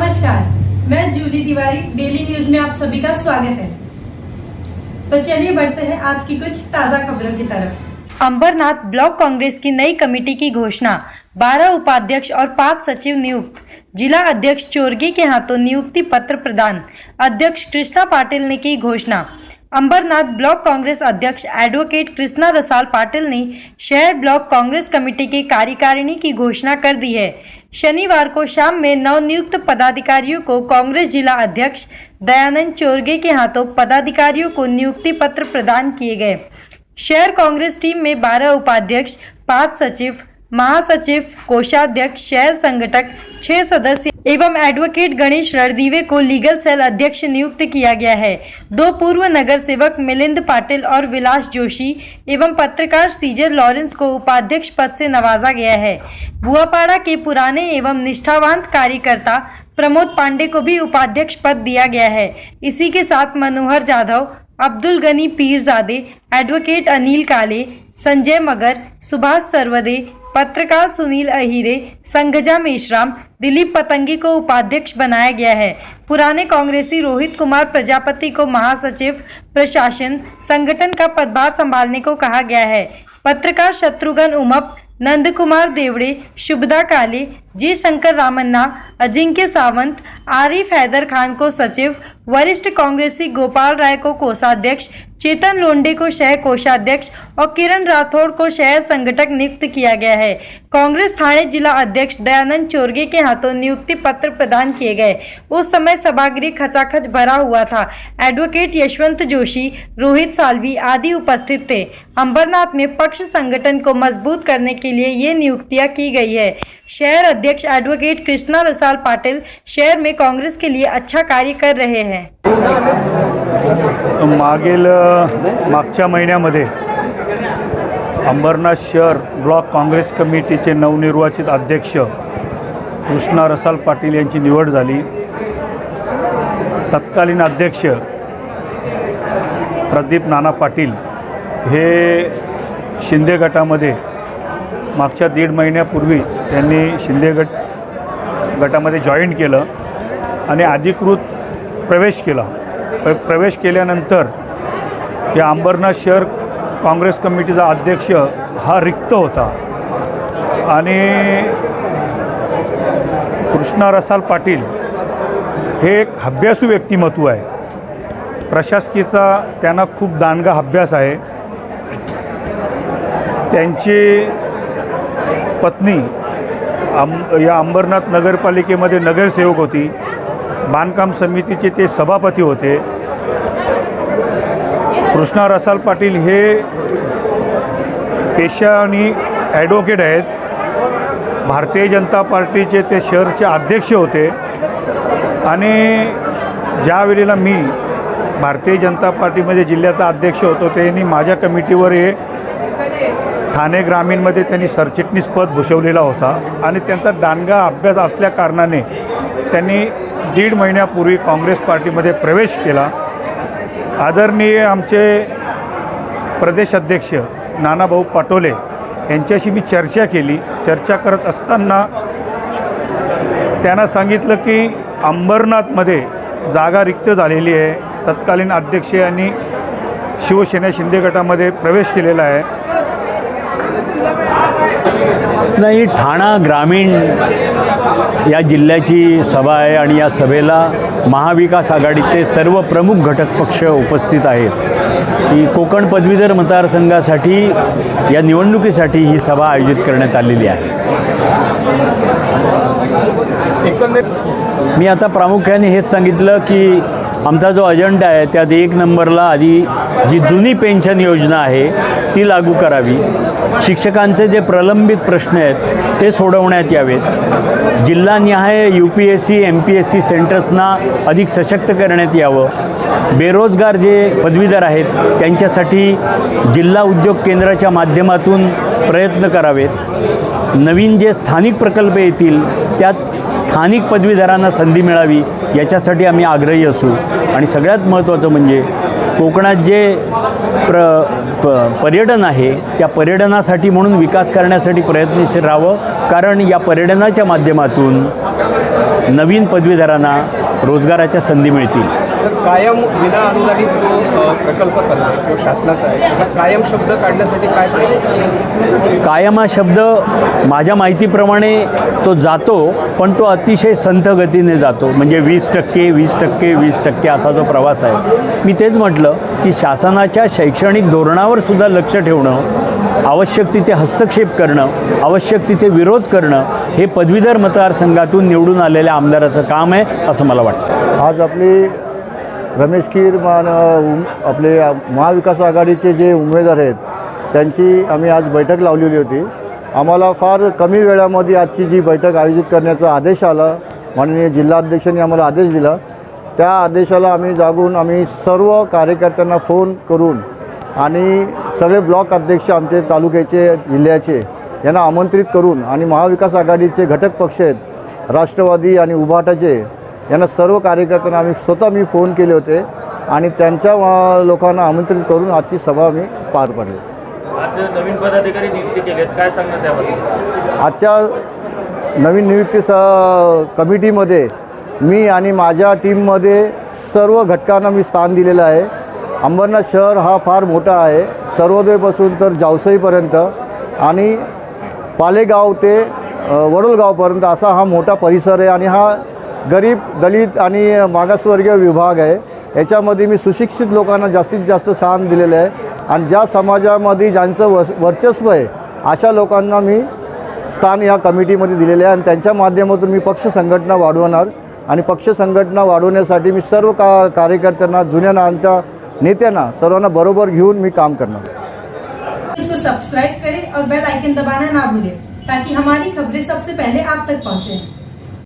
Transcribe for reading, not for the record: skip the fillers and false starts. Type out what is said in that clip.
नमस्कार, मैं Jully Tiwari. Daily news में आप सभी का स्वागत है। तो चलिए बढ़ते हैं आज की कुछ ताजा खबरों की तरफ। अंबरनाथ ब्लॉक कांग्रेस की नई कमेटी की घोषणा, 12 उपाध्यक्ष और 5 सचिव नियुक्त। जिला अध्यक्ष चोरगी के हाथों नियुक्ति पत्र प्रदान। अध्यक्ष कृष्णा पाटिल ने की घोषणा। अंबरनाथ ब्लॉक कांग्रेस अध्यक्ष एडवोकेट कृष्णा रसाल पाटिल ने शहर ब्लॉक कांग्रेस कमेटी के कार्यकारिणी की घोषणा कर दी है। शनिवार को शाम में नवनियुक्त पदाधिकारियों को कांग्रेस जिला अध्यक्ष दयानंद चोरगे के हाथों पदाधिकारियों को नियुक्ति पत्र प्रदान किए गए। शहर कांग्रेस टीम में 12 उपाध्यक्ष, 5 सचिव, महासचिव, कोषाध्यक्ष, शहर संगठक, 6 सदस्य एवं एडवोकेट गणेश रणदीवे को लीगल सेल अध्यक्ष नियुक्त किया गया है। 2 पूर्व नगर सेवक मिलिंद पाटिल और विलास जोशी एवं पत्रकार सीजर लॉरेंस को उपाध्यक्ष पद से नवाजा गया है। बुआपाड़ा के पुराने एवं निष्ठावान कार्यकर्ता प्रमोद पांडे को भी उपाध्यक्ष पद दिया गया है। इसी के साथ मनोहर जाधव, अब्दुल गनी पीरजादे, एडवोकेट अनिल काले, संजय मगर, सुभाष सरवदे, पत्रकार सुनील अहिरे, संगजा मेश्राम, दिलीप पतंगी को उपाध्यक्ष बनाया गया है। पुराने कांग्रेसी रोहित कुमार प्रजापति को महासचिव प्रशासन संगठन का पदभार संभालने को कहा गया है। पत्रकार शत्रुघ्न उमप, नंद कुमार देवड़े, शुभदा काले, जे शंकर रामन्ना, अजिंक्य सावंत, आरिफ हैदर खान को सचिव, वरिष्ठ कांग्रेसी गोपाल राय को कोषाध्यक्ष, चेतन लोंडे को शहर कोषाध्यक्ष और किरण राठौड़ को शहर संगठक नियुक्त किया गया है। कांग्रेस थाने जिला अध्यक्ष दयानंद चोरगे के हाथों नियुक्ति पत्र प्रदान किए गए। उस समय सभागृह खचाखच भरा हुआ था। एडवोकेट यशवंत जोशी, रोहित साल्वी आदि उपस्थित थे। अंबरनाथ में पक्ष संगठन को मजबूत करने के लिए ये नियुक्तियां की गई है। शहर अध्यक्ष एडवोकेट कृष्णा रसाल पाटिल शहर में कांग्रेस के लिए अच्छा कार्य कर रहे हैं। मागच्या महिन्यामध्ये अंबरनाथ शहर ब्लॉक काँग्रेस कमिटीचे नवनिर्वाचित अध्यक्ष कृष्णा रसाल पाटील यांची निवड झाली। तत्कालीन अध्यक्ष प्रदीप नाना पाटील हे शिंदे गटामध्ये मागच्या 1.5 महिन्यापूर्वी त्यांनी शिंदे गटामध्ये जॉईन केलं आणि अधिकृत प्रवेश केला। प्रवेश केल्यानंतर या अंबरनाथ शहर काँग्रेस कमिटीचा अध्यक्ष हा रिक्त होता आणि कृष्णा रसाल पाटील हे एक अभ्यासू व्यक्तिमत्व आहे। प्रशासकीचा त्यांना खूप दांडगा अभ्यास आहे। त्यांची पत्नी या अंबरनाथ नगरपालिकेमध्ये नगरसेवक होती। बांधकाम समितीचे ते सभापती होते। कृष्णा रसाल पाटील हे पेशाने ॲडव्होकेट आहेत। भारतीय जनता पार्टीचे ते शहरचे अध्यक्ष होते आणि ज्या वेळेला मी भारतीय जनता पार्टीमध्ये जिल्ह्याचा अध्यक्ष होतो त्यांनी माझ्या कमिटीवर हे ठाणे ग्रामीणमध्ये त्यांनी सरचिटणीस पद भूषवलेला होता आणि त्यांचा दांडगा अभ्यास असल्या कारणाने त्यांनी 1.5 महिन्यापूर्वी काँग्रेस पार्टीमध्ये प्रवेश केला। आदरणीय आमचे प्रदेश अध्यक्ष नानाभाऊ पाटोले यांच्याशी मी चर्चा केली। चर्चा करत असताना त्यांना सांगितलं की अंबरनाथमध्ये जागा रिक्त झालेली आहे। तत्कालीन अध्यक्ष यांनी शिवसेना शिंदे गटामध्ये प्रवेश केलेला आहे। नाही, ठाणा ग्रामीण या जिल्ह्याची सभा आहे आणि या सभेला महाविकास आघाडीचे सर्व प्रमुख घटक पक्ष उपस्थित आहेत। की कोकण पदवीधर मतदारसंघासाठी या निवडणुकीसाठी ही सभा आयोजित करण्यात आलेली आहे। मी आता प्रामुख्याने हेच सांगितलं की आमचा जो अजेंडा आहे त्यात 1 नंबरला आधी जी जुनी पेन्शन योजना आहे ती लागू करावी। शिक्षकांचे जे प्रलंबित प्रश्न आहेत ते सोडवण्यात यावेत। जिल्हानिहाय UPSC MPSC सेंटर्सना अधिक सशक्त करण्यात यावं। बेरोजगार जे पदवीधर आहेत त्यांच्यासाठी जिल्हा उद्योग केंद्राच्या माध्यमातून प्रयत्न करावेत। नवीन जे स्थानिक प्रकल्प येतील त्यात स्थानिक पदवीधरांना संधी मिळावी याच्यासाठी आम्ही आग्रही असू। आणि सगळ्यात महत्त्वाचं म्हणजे कोकणात जे पर्यटन आहे त्या पर्यटनासाठी म्हणून विकास करण्यासाठी प्रयत्नशील राहावं। कारण या पर्यटनाच्या माध्यमातून नवीन पदवीधरांना रोजगाराच्या संधी मिळतील. सर, कायम विना अनुदानित जो प्रकल्प चालला आहे किंवा शासनाचा आहे, हा कायम शब्द काढण्यासाठी काय पाहिजे? कायम हा शब्द माझ्या माहितीप्रमाणे तो जातो, पण तो अतिशय संथ गतीने जातो. म्हणजे 20% 20% 20% असा जो प्रवास आहे. मी तेच म्हटलं की शासनाच्या शैक्षणिक धोरणावर सुद्धा लक्ष ठेवणं, आवश्यक तिथे हस्तक्षेप करणं, आवश्यक तिथे विरोध करणं हे पदवीधर मतदारसंघातून निवडून आलेल्या आमदाराचं काम आहे असं मला वाटतं. आज आपली रमेश खीर आपले महाविकास आघाडीचे जे उमेदवार आहेत त्यांची आम्ही आज बैठक लावलेली होती. आम्हाला फार कमी वेळामध्ये आजची जी बैठक आयोजित करण्याचा आदेश आला, माननीय जिल्हाध्यक्षांनी आम्हाला आदेश दिला. त्या आदेशाला आम्ही जागून आम्ही सर्व कार्यकर्त्यांना फोन करून आणि सगळे ब्लॉक अध्यक्ष आमचे तालुक्याचे जिल्ह्याचे यांना आमंत्रित करून आणि महाविकास आघाडीचे घटक पक्ष आहेत राष्ट्रवादी आणि उभाटाचे यांना सर्व कार्यकर्त्यांना मी फोन केले होते आणि त्यांच्या लोकांना आमंत्रित करून आजची सभा आम्ही पार पाडली. आज नवीन पदाधिकारी नियुक्ती केलेत, काय सांगणार त्याबद्दल? आजच्या नवीन नियुक्ती कमिटीमध्ये मी आणि माझ्या टीममध्ये सर्व घटकांना मी स्थान दिलेलं आहे. अंबरनाथ शहर हा फार मोठा आहे, सर्वोदयपासून तर जावसईपर्यंत आणि पालेगाव ते वडोलगावपर्यंत असा हा मोठा परिसर आहे आणि हा गरीब दलित आणि मागासवर्गीय विभाग आहे. याच्यामध्ये मी सुशिक्षित लोकांना जास्तीत जास्त स्थान दिलेलं आहे आणि ज्या समाजामध्ये ज्यांचं वर्चस्व आहे अशा लोकांना मी स्थान या कमिटीमध्ये दिलेलं आहे आणि त्यांच्या माध्यमातून मी पक्ष संघटना वाढवणार आणि पक्ष संघटना वाढवण्यासाठी मी सर्व कार्यकर्त्यांना, जुन्या नांच्या नेत्यांना सर्वांना बरोबर घेऊन मी काम करणार. इसको सब्सक्राइब करें और बेल आइकन दबाना ना भूलें ताकि हमारी खबरें सबसे पहले आप तक पहुंचे.